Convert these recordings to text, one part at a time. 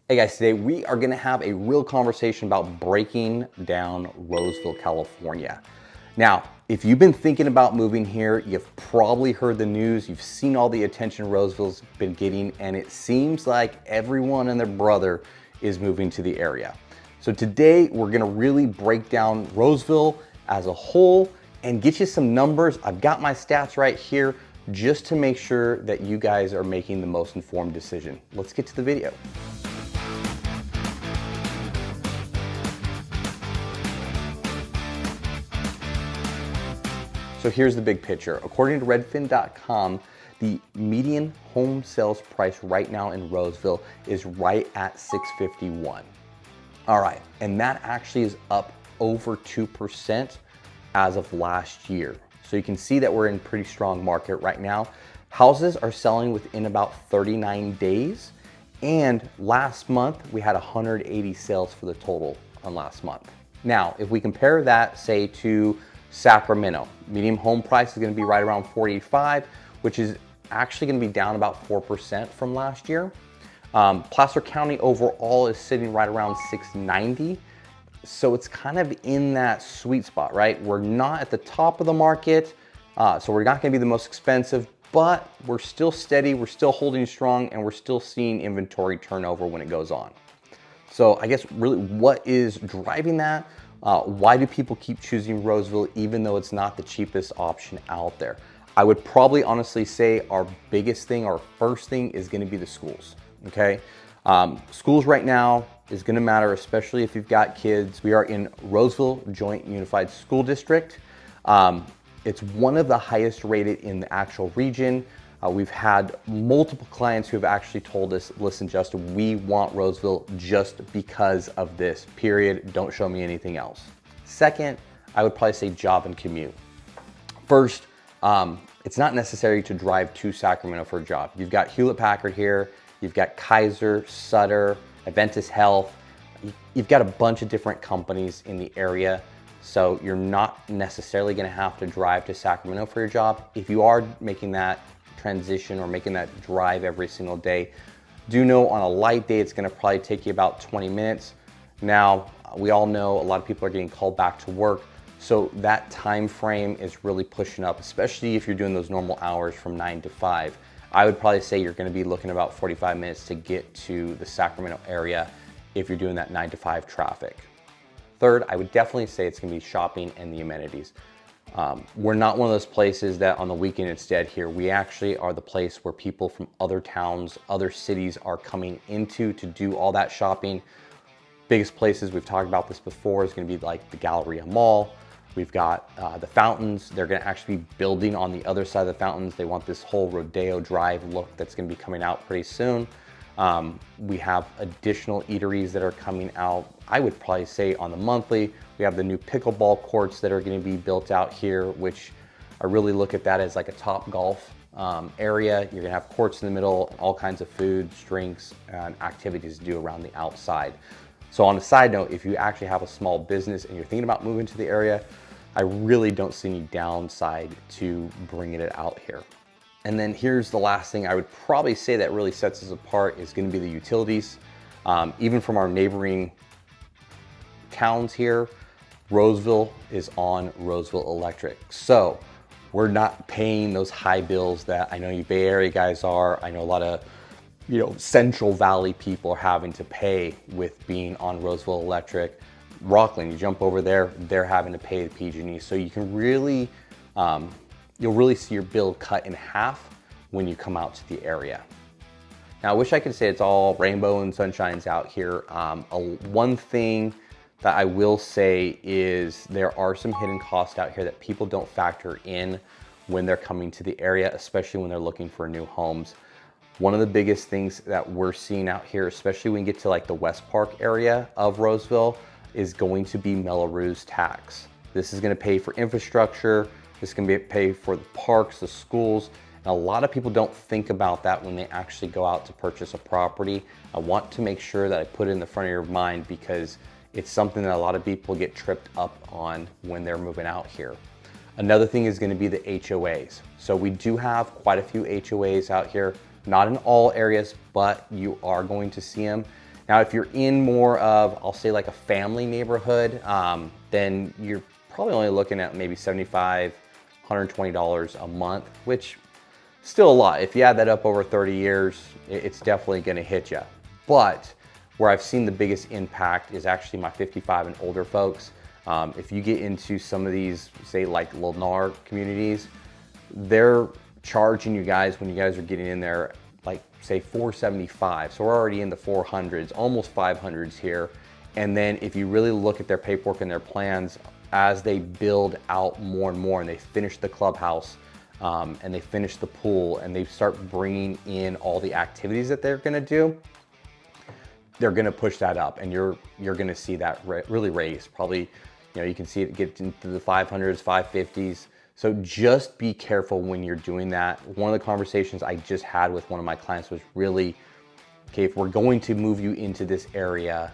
Hey guys, today we are gonna have a real conversation about breaking down Roseville, California. Now, if you've been thinking about moving here, you've probably heard the news, you've seen all the attention Roseville's been getting, and it seems like everyone and their brother is moving to the area. So today we're gonna really break down Roseville as a whole and get you some numbers. I've got my stats right here just to make sure that you guys are making the most informed decision. Let's get to the video. So here's the big picture. According to redfin.com, the median home sales price right now in Roseville is right at $651. All right, and that actually is up over 2% as of last year. So you can see that we're in a pretty strong market right now. Houses are selling within about 39 days. And last month, we had 180 sales for the total on last month. Now, if we compare that, say, to Sacramento, median home price is gonna be right around 45, which is actually gonna be down about 4% from last year. Placer County overall is sitting right around 690. So it's kind of in that sweet spot, right? We're not at the top of the market, so we're not gonna be the most expensive, but we're still steady, we're still holding strong, and we're still seeing inventory turnover when it goes on. So I guess really what is driving that? Why do people keep choosing Roseville even though it's not the cheapest option out there? I would probably honestly say our biggest thing, our first thing is gonna be the schools, okay? Schools right now is gonna matter, especially if you've got kids. We are in Roseville Joint Unified School District. It's one of the highest rated in the actual region. We've had multiple clients who have actually told us, listen, Justin, we want Roseville just because of this, period. Don't show me anything else. Second, I would probably say job and commute. First, it's not necessary to drive to Sacramento for a job. You've got Hewlett-Packard here, you've got Kaiser, Sutter, Adventist Health. You've got a bunch of different companies in the area. So you're not necessarily gonna have to drive to Sacramento for your job. If you are making that transition or making that drive every single day, do know on a light day, it's gonna probably take you about 20 minutes. Now, we all know a lot of people are getting called back to work. So that time frame is really pushing up, especially if you're doing those normal hours from 9 to 5. I would probably say you're gonna be looking about 45 minutes to get to the Sacramento area if you're doing that 9 to 5 traffic. Third, I would definitely say it's gonna be shopping and the amenities. We're not one of those places that on the weekend it's dead here. We actually are the place where people from other towns, other cities are coming into to do all that shopping. Biggest places, we've talked about this before, is gonna be like the Galleria Mall. We've got the fountains. They're gonna actually be building on the other side of the fountains. They want this whole Rodeo Drive look that's gonna be coming out pretty soon. We have additional eateries that are coming out. I would probably say on the monthly, we have the new pickleball courts that are gonna be built out here, which I really look at that as like a top golf area. You're gonna have courts in the middle, all kinds of foods, drinks, and activities to do around the outside. So on a side note, if you actually have a small business and you're thinking about moving to the area, I really don't see any downside to bringing it out here. And then here's the last thing I would probably say that really sets us apart is gonna be the utilities. Even from our neighboring towns here, Roseville is on Roseville Electric. So we're not paying those high bills that I know you Bay Area guys are. I know a lot of Central Valley people are having to pay with being on Roseville Electric. Rocklin, you jump over there, they're having to pay the PG&E. So you can really, you'll really see your bill cut in half when you come out to the area. Now, I wish I could say it's all rainbow and sunshines out here. One thing that I will say is there are some hidden costs out here that people don't factor in when they're coming to the area, especially when they're looking for new homes. One of the biggest things that we're seeing out here, especially when you get to like the West Park area of Roseville, is going to be Mello-Roos tax. This is gonna pay for infrastructure, this is gonna pay for the parks, the schools, and a lot of people don't think about that when they actually go out to purchase a property. I want to make sure that I put it in the front of your mind because it's something that a lot of people get tripped up on when they're moving out here. Another thing is gonna be the HOAs. So we do have quite a few HOAs out here, not in all areas, but you are going to see them. Now, if you're in more of, I'll say like a family neighborhood, then you're probably only looking at maybe $75, $120 a month, which still a lot. If you add that up over 30 years, it's definitely gonna hit you. But where I've seen the biggest impact is actually my 55 and older folks. If you get into some of these, say like Lennar communities, they're charging you guys when you guys are getting in there, like say $475. So we're already in the 400s, almost 500s here. And then if you really look at their paperwork and their plans, as they build out more and more and they finish the clubhouse, and they finish the pool and they start bringing in all the activities that they're gonna do, they're gonna push that up, and you're gonna see that really raise. Probably, you know, you can see it get into the 500s, 550s. So just be careful when you're doing that. One of the conversations I just had with one of my clients was really, okay, if we're going to move you into this area,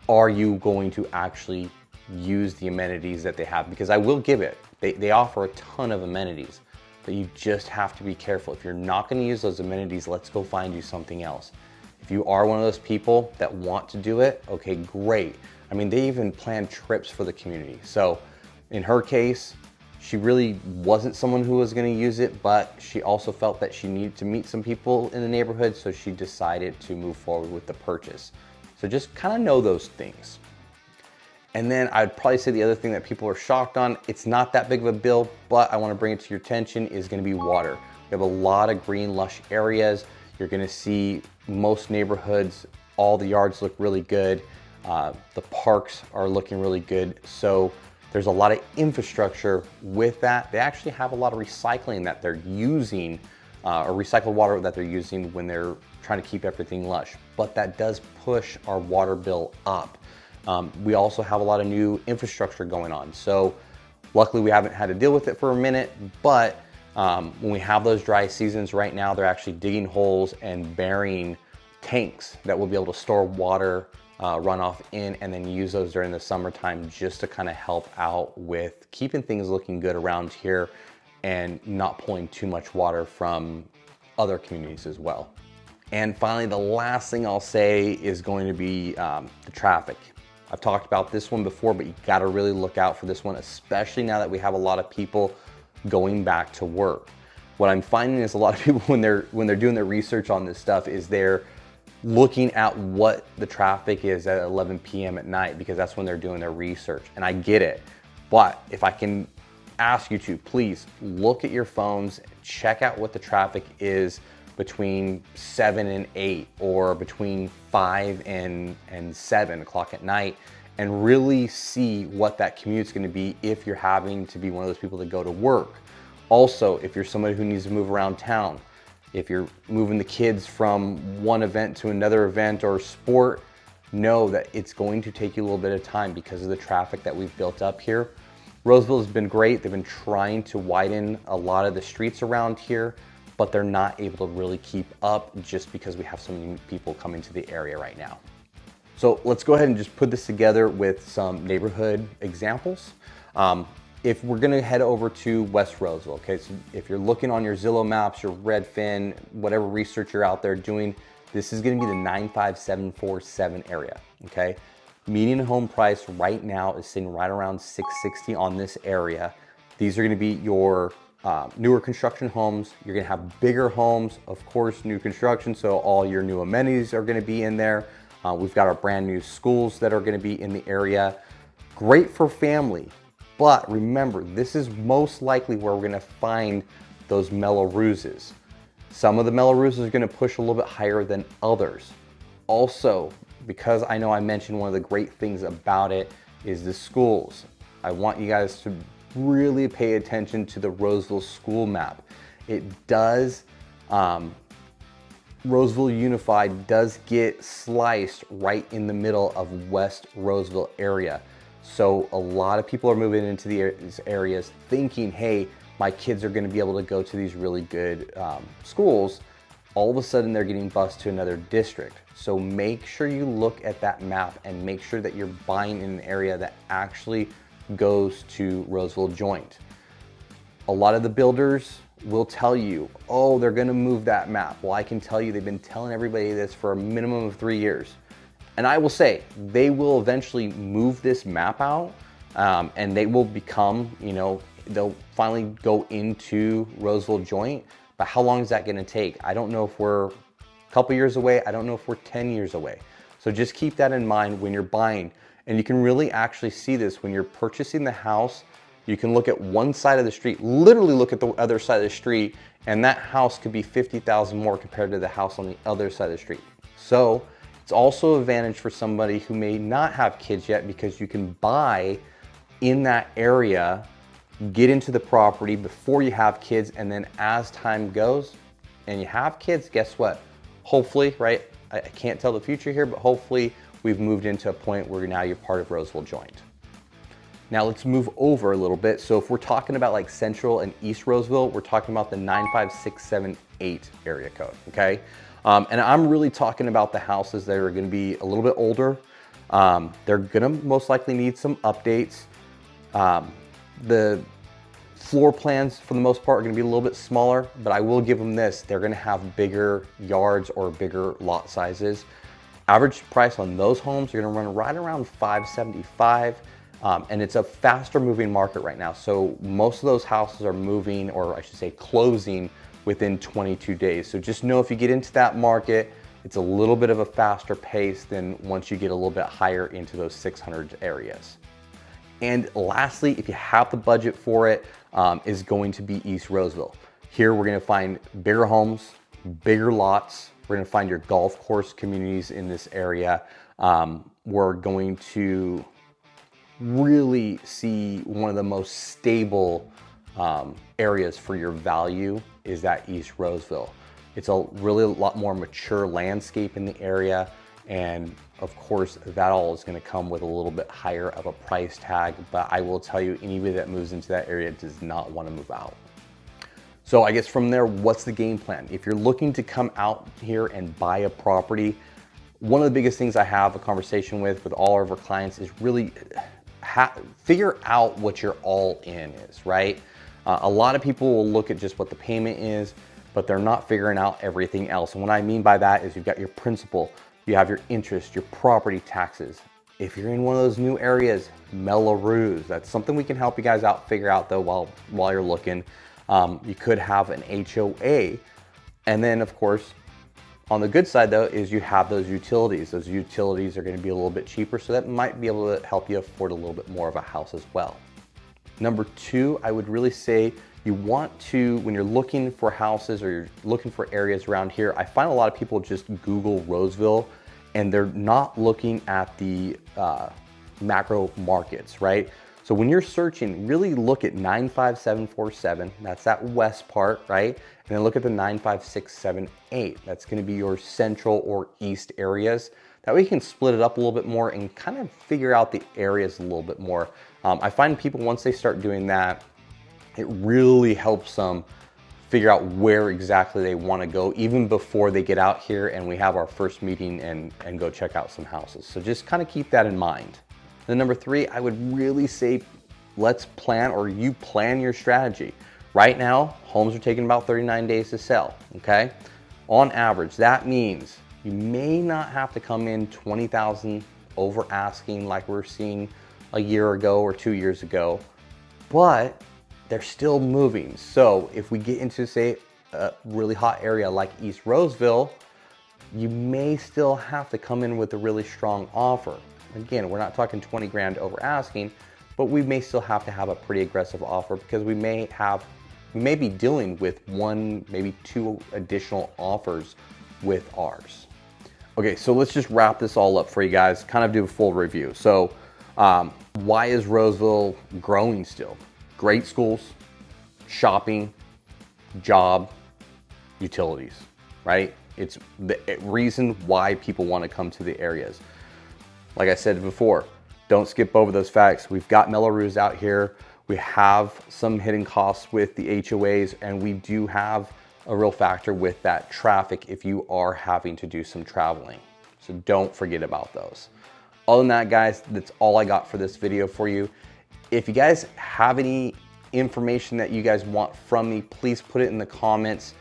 are you going to actually use the amenities that they have? Because I will give it, they offer a ton of amenities, but you just have to be careful. If you're not gonna use those amenities, let's go find you something else. If you are one of those people that want to do it, okay, great. I mean, they even plan trips for the community. So in her case, she really wasn't someone who was gonna use it, but she also felt that she needed to meet some people in the neighborhood, so she decided to move forward with the purchase. So just kind of know those things. And then I'd probably say the other thing that people are shocked on, it's not that big of a bill, but I wanna bring it to your attention, is gonna be water. We have a lot of green, lush areas. You're gonna see most neighborhoods, all the yards look really good. The parks are looking really good. So there's a lot of infrastructure with that. They actually have a lot of recycling that they're using, or recycled water that they're using when they're trying to keep everything lush. But that does push our water bill up. We also have a lot of new infrastructure going on. So luckily we haven't had to deal with it for a minute, but when we have those dry seasons right now, they're actually digging holes and burying tanks that will be able to store water runoff in, and then use those during the summertime, just to kind of help out with keeping things looking good around here and not pulling too much water from other communities as well. And finally, the last thing I'll say is going to be the traffic. I've talked about this one before, but you gotta really look out for this one, especially now that we have a lot of people going back to work. What I'm finding is a lot of people, when they're doing their research on this stuff, is they're looking at what the traffic is at 11 p.m. at night, because that's when they're doing their research. And I get it, but if I can ask you to, please look at your phones, check out what the traffic is between 7 and 8, or between 5 and 7 o'clock at night, and really see what that commute's gonna be if you're having to be one of those people that go to work. Also, if you're somebody who needs to move around town, if you're moving the kids from one event to another event or sport, know that it's going to take you a little bit of time because of the traffic that we've built up here. Roseville has been great. They've been trying to widen a lot of the streets around here, but they're not able to really keep up just because we have so many people coming to the area right now. So let's go ahead and just put this together with some neighborhood examples. If we're gonna head over to West Roseville, okay, so if you're looking on your Zillow maps, your Redfin, whatever research you're out there doing, this is gonna be the 95747 area, okay? Median home price right now is sitting right around 660 on this area. These are gonna be your newer construction homes. You're gonna have bigger homes, of course, new construction, so all your new amenities are gonna be in there. We've got our brand new schools that are gonna be in the area. Great for family, but remember, this is most likely where we're gonna find those Mello-Rooses. Some of the Mello-Rooses are gonna push a little bit higher than others. Also, because I know I mentioned one of the great things about it is the schools. I want you guys to really pay attention to the Roseville school map. It does, Roseville Unified does get sliced right in the middle of West Roseville area. So a lot of people are moving into these areas thinking, hey, my kids are gonna be able to go to these really good schools. All of a sudden they're getting bused to another district. So make sure you look at that map and make sure that you're buying in an area that actually goes to Roseville Joint. A lot of the builders will tell you, oh, they're gonna move that map. Well, I can tell you they've been telling everybody this for a minimum of 3 years. And I will say, they will eventually move this map out, and they will become, they'll finally go into Roseville Joint. But how long is that gonna take? I don't know if we're a couple years away. I don't know if we're 10 years away. So just keep that in mind when you're buying. And you can really actually see this when you're purchasing the house. You can look at one side of the street, literally look at the other side of the street, and that house could be 50,000 more compared to the house on the other side of the street. So it's also an advantage for somebody who may not have kids yet, because you can buy in that area, get into the property before you have kids, and then as time goes and you have kids, guess what? Hopefully, right? I can't tell the future here, but hopefully we've moved into a point where now you're part of Roseville Joint. Now let's move over a little bit. So if we're talking about like Central and East Roseville, we're talking about the 95678 area code, okay? And I'm really talking about the houses that are gonna be a little bit older. They're gonna most likely need some updates. The floor plans for the most part are gonna be a little bit smaller, but I will give them this. They're gonna have bigger yards or bigger lot sizes. Average price on those homes are gonna run right around $575. And it's a faster moving market right now. So most of those houses are moving, or I should say closing, within 22 days. So just know if you get into that market, it's a little bit of a faster pace than once you get a little bit higher into those 600 areas. And lastly, if you have the budget for it, is going to be East Roseville. Here we're gonna find bigger homes, bigger lots. We're gonna find your golf course communities in this area. We're going to really see one of the most stable areas for your value is that East Roseville. It's a lot more mature landscape in the area, and of course that all is going to come with a little bit higher of a price tag, but I will tell you, anybody that moves into that area does not want to move out. So I guess from there, what's the game plan? If you're looking to come out here and buy a property, one of the biggest things I have a conversation with all of our clients is really figure out what your all in is, right? A lot of people will look at just what the payment is, but they're not figuring out everything else. And what I mean by that is you've got your principal, you have your interest, your property taxes. If you're in one of those new areas, Mello-Roos, that's something we can help you guys out figure out though while you're looking. You could have an HOA. And then of course, on the good side though, is you have those utilities. Those utilities are gonna be a little bit cheaper, so that might be able to help you afford a little bit more of a house as well. Number two, I would really say you want to, when you're looking for houses or you're looking for areas around here, I find a lot of people just Google Roseville and they're not looking at the macro markets, right? So when you're searching, really look at 95747, that's that west part, right? And then look at the 95678, that's gonna be your central or east areas. That way you can split it up a little bit more and kind of figure out the areas a little bit more. I find people, once they start doing that, it really helps them figure out where exactly they wanna go, even before they get out here and we have our first meeting and go check out some houses. So just kind of keep that in mind. Then number three, I would really say, let's plan, or you plan your strategy. Right now, homes are taking about 39 days to sell, okay? On average, that means you may not have to come in 20,000 over asking like we're seeing a year ago or 2 years ago, but they're still moving. So if we get into, say, a really hot area like East Roseville, you may still have to come in with a really strong offer. Again, we're not talking 20 grand over asking, but we may still have to have a pretty aggressive offer because we may be dealing with one, maybe two additional offers with ours. Okay, so let's just wrap this all up for you guys, kind of do a full review. So why is Roseville growing still? Great schools, shopping, job, utilities, right? It's the reason why people want to come to the areas. Like I said before, don't skip over those facts. We've got Mello-Roos out here. We have some hidden costs with the HOAs, and we do have a real factor with that traffic if you are having to do some traveling. So don't forget about those. Other than that, guys, that's all I got for this video for you. If you guys have any information that you guys want from me, please put it in the comments.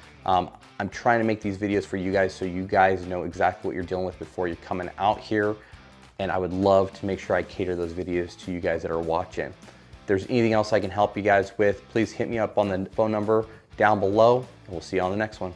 I'm trying to make these videos for you guys so you guys know exactly what you're dealing with before you're coming out here. And I would love to make sure I cater those videos to you guys that are watching. If there's anything else I can help you guys with, please hit me up on the phone number down below, and we'll see you on the next one.